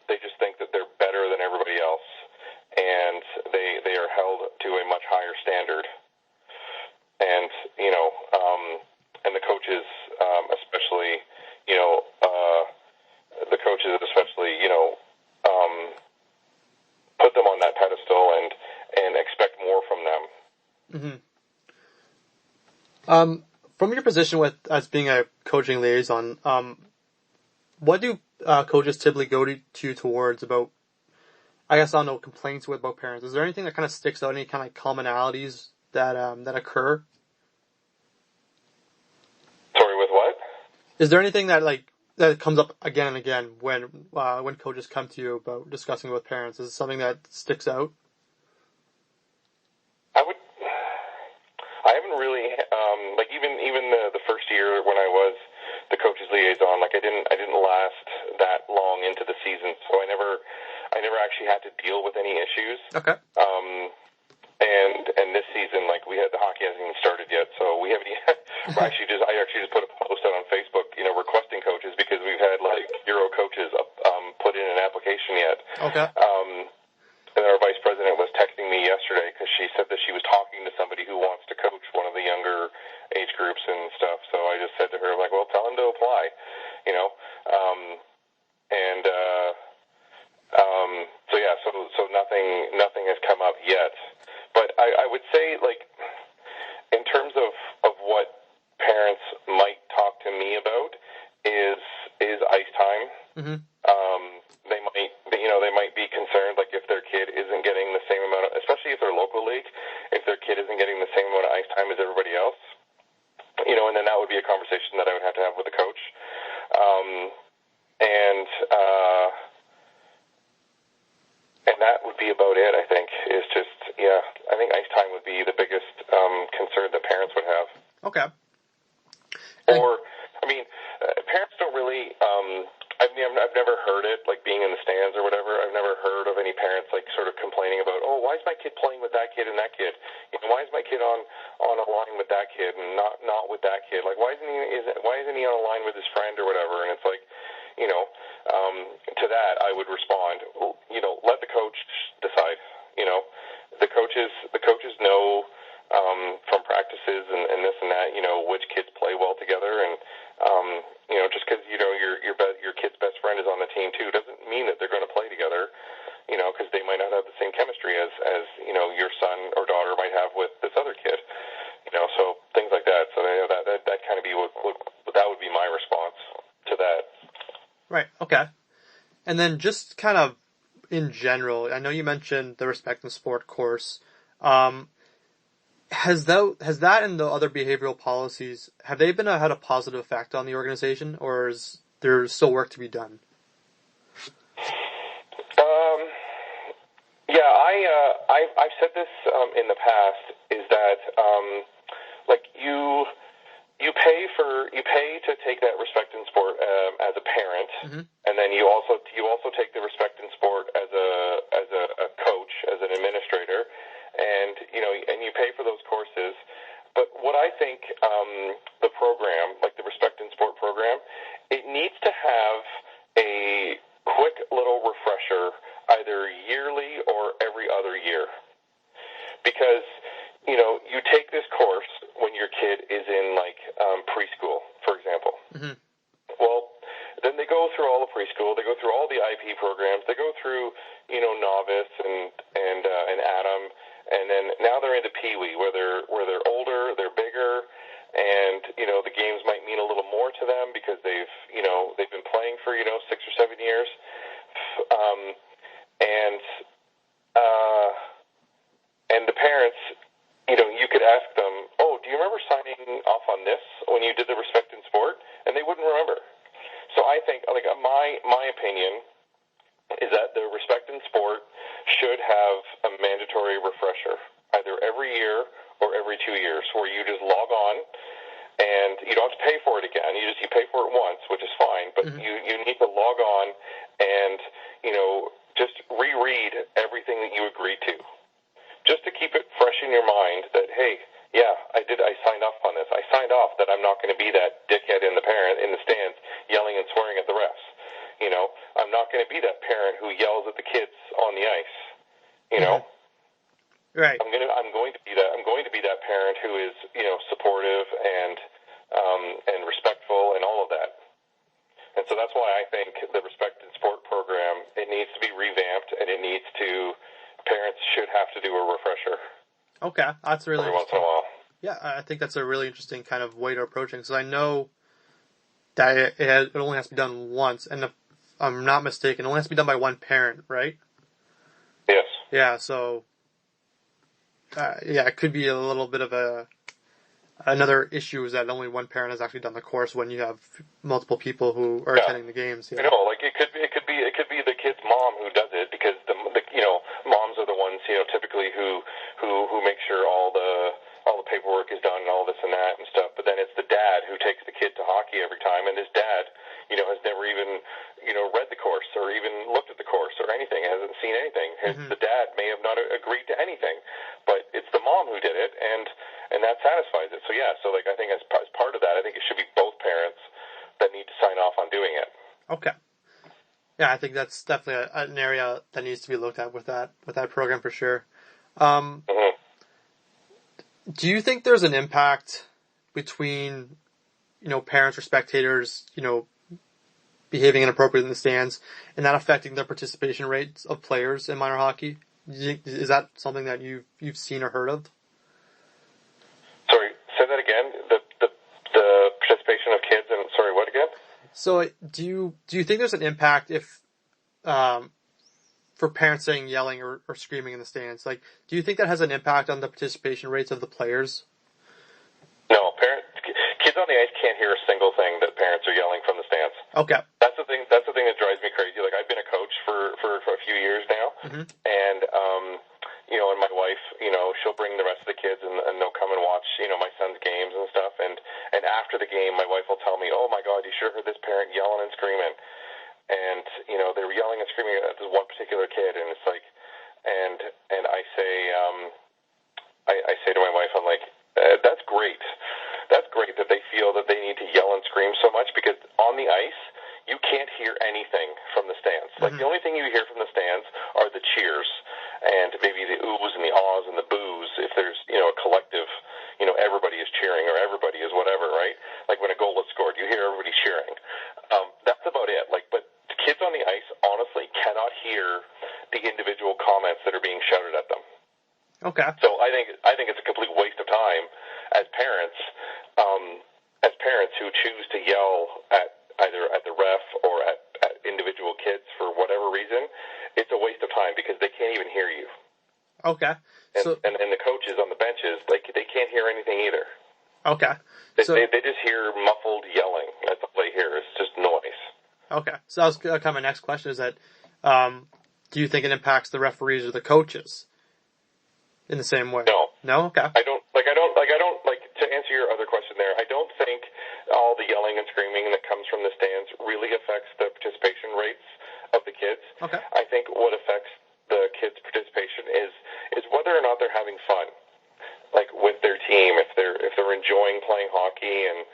They just think that they're better than everybody else, and they are held to a much higher standard. And and the coaches, especially, put them on that pedestal and expect more from them. Mm-hmm. From your position as being a coaching liaison, what do coaches typically go to towards about, I guess, I don't know, complaints about parents? Is there anything that kind of sticks out, any kind of commonalities that occur? Sorry, with what? Is there anything that comes up again and again when coaches come to you about discussing with parents? Is it something that sticks out? I haven't really even the first year when I was the coaches liaison, I didn't last that long into the season, so I never actually had to deal with any issues. Okay. And this season, we had, the hockey hasn't even started yet, so we haven't. I actually just put a post out on Facebook, requesting coaches, because we've had Euro coaches put in an application yet. Okay. And our vice president was texting me yesterday because she said that she was talking to somebody who wants to coach one of the younger age groups and stuff. So I just said to her, well, tell him to apply, So yeah, so nothing has come up yet. But I would say, in terms of what parents might talk to me about is ice time. Mm-hmm. They might be concerned, if their kid isn't getting the same amount of, especially if they're local league, if their kid isn't getting the same amount of ice time as everybody else, and then that would be a conversation that I would have to have with the coach. And that would be about it, I think, is just, I think ice time would be the biggest concern that parents would have. Okay. Or, parents don't really, I've never heard it, being in the stands or whatever. I've never heard of any parents, sort of complaining about, why is my kid playing with that kid and that kid? Why is my kid on a line with that kid and not with that kid? Why isn't he on a line with his friend or whatever? And it's to that I would respond, let the coach decide. The coaches know from practices and this and that, which kids play well together, and just because your kid's best friend is on the team too doesn't mean that they're going to play together. Because they might not have the same chemistry as your son or daughter might have with this other kid. So things like that. So that kind of be that would be my response to that. Right. Okay. And then just kind of in general, I know you mentioned the Respect in Sport course. Has that and the other behavioral policies, have they had a positive effect on the organization, or is there still work to be done? I've said this in the past, is that you pay to take that Respect in Sport as a parent, mm-hmm. and then you also take the Respect in Sport as a coach, as an administrator, and you pay for those courses. But what I think the program, the Respect in Sport program, it needs to have a quick little refresher either yearly or every other year. Because, you take this course when your kid is in, preschool, for example. Mm-hmm. Well, then they go through all the preschool, they go through all the IP programs, they go through, novice and Adam, and then now they're into Pee Wee, where they're older, they're bigger, and, the games might mean a little more to them because they've been playing for, 6 or 7 years. And the parents, you could ask them, do you remember signing off on this when you did the Respect in Sport? And they wouldn't remember. So I think, my opinion is that the Respect in Sport should have a mandatory refresher, either every year or every 2 years, where you just log on, and you don't have to pay for it again. You pay for it once, which is fine, but mm-hmm. you need to log on and, just reread everything that you agreed to, just to keep it fresh in your mind that, hey, yeah, I signed off on this. I signed off that I'm not going to be that dickhead in the stands yelling and swearing at the refs. You know, I'm not going to be that parent who yells at the kids on the ice. You know, right? I'm going to be that. I'm going to be that parent who is, you know, supportive and respectful and all of that. And so that's why I think the Respect in Sport program, it needs to be revamped, and parents should have to do a refresher. Okay, that's really every once in a while. Yeah, I think that's a really interesting kind of way to approach it, because I know that it only has to be done once, and if I'm not mistaken, it only has to be done by one parent, right? Yes. Yeah, so, it could be a little bit of another issue is that only one parent has actually done the course when you have multiple people who are attending the games. Yeah. You know, like it could be the kid's mom who does it, because the you know, moms are the ones, you know, typically who make sure all the paperwork is done and all this and that and stuff. But then it's the dad who takes the kid to hockey every time, and this dad, you know, has never even, you know, read the course or even looked at the course or anything, hasn't seen anything. The dad may have not agreed to anything, but it's the mom who did it, and that satisfies it. So yeah, so like I think as part of that, I think it should be both parents that need to sign off on doing it. Okay. Yeah, I think that's definitely an area that needs to be looked at with that program for sure. Do you think there's an impact between, you know, parents or spectators, you know, behaving inappropriately in the stands and that affecting the participation rates of players in minor hockey? Is that something that you've seen or heard of? Sorry, say that again. The participation of kids and sorry, what again? So do you think there's an impact if for parents saying yelling or screaming in the stands? Like, do you think that has an impact on the participation rates of the players? No, kids on the ice can't hear a single thing that parents are yelling from the stands. Okay. That's the thing that drives me crazy. Like, I've been a coach for a few years now, and you know, and my wife, you know, she'll bring the rest of the kids and they'll come and watch, you know, my son's games and stuff. And after the game, my wife will tell me, "Oh my God, you sure heard this parent yelling and screaming?" And you know, they were yelling and screaming at this one particular kid, and it's like, and I say, I say to my wife, I'm like, that's great. That's great that they feel that they need to yell and scream so much, because on the ice, you can't hear anything from the stands. Like, the only thing you hear from the stands are the cheers and maybe the oohs and the ahs and the boos. If there's, you know, a collective, you know, everybody is cheering or everybody is whatever, right? Like when a goal is scored, you hear everybody cheering. That's about it. Like, but the kids on the ice honestly cannot hear the individual comments that are being shouted at them. Okay. So I think it's a complete waste of time as parents who choose to yell at either at the ref or at individual kids for whatever reason. It's a waste of time because they can't even hear you. Okay. And the coaches on the benches, they can't hear anything either. Okay. They just hear muffled yelling. That's all they hear. It's just noise. Okay. So that was kind of my next question, is that do you think it impacts the referees or the coaches in the same way? No. No? Okay. I don't to answer your other question there, I don't think all the yelling and screaming that comes from the stands really affects the participation rates of the kids. Okay. I think what affects the kids' participation is whether or not they're having fun, like with their team, if they're enjoying playing hockey and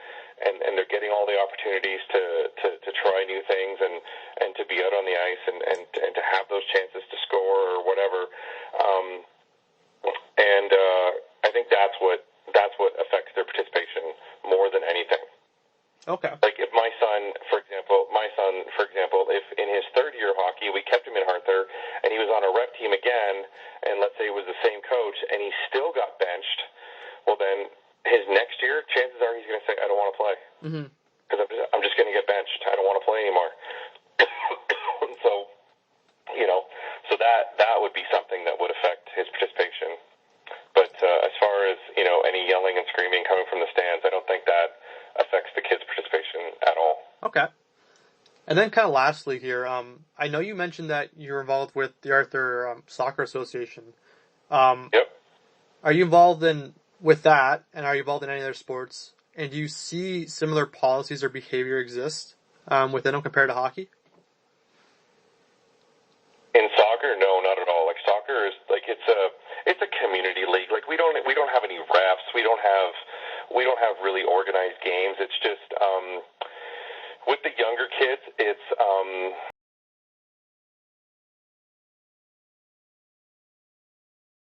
they're getting all the opportunities to try new things and to be out on the ice and to have those chances to score or whatever. I think that's what affects their participation more than anything. Okay. Like if my son, for example, if in his third year of hockey we kept him in Arthur and he was on a rep team again, and let's say it was the same coach and he still got benched, well then his next year, chances are he's going to say, "I don't want to play because I'm just going to get benched. I don't want to play anymore." So, you know, so that would be something that would affect his participation. But as far as, you know, any yelling and screaming coming from the stands, I don't think that affects the kids' participation at all. Okay. And then kind of lastly here, I know you mentioned that you're involved with the Arthur Soccer Association. Yep. Are you involved with that, and are you involved in any other sports? And do you see similar policies or behavior exist within them compared to hockey? In soccer, no, not at all. Like soccer is like it's a community league. Like we don't have any refs. We don't have really organized games. It's just with the younger kids, it's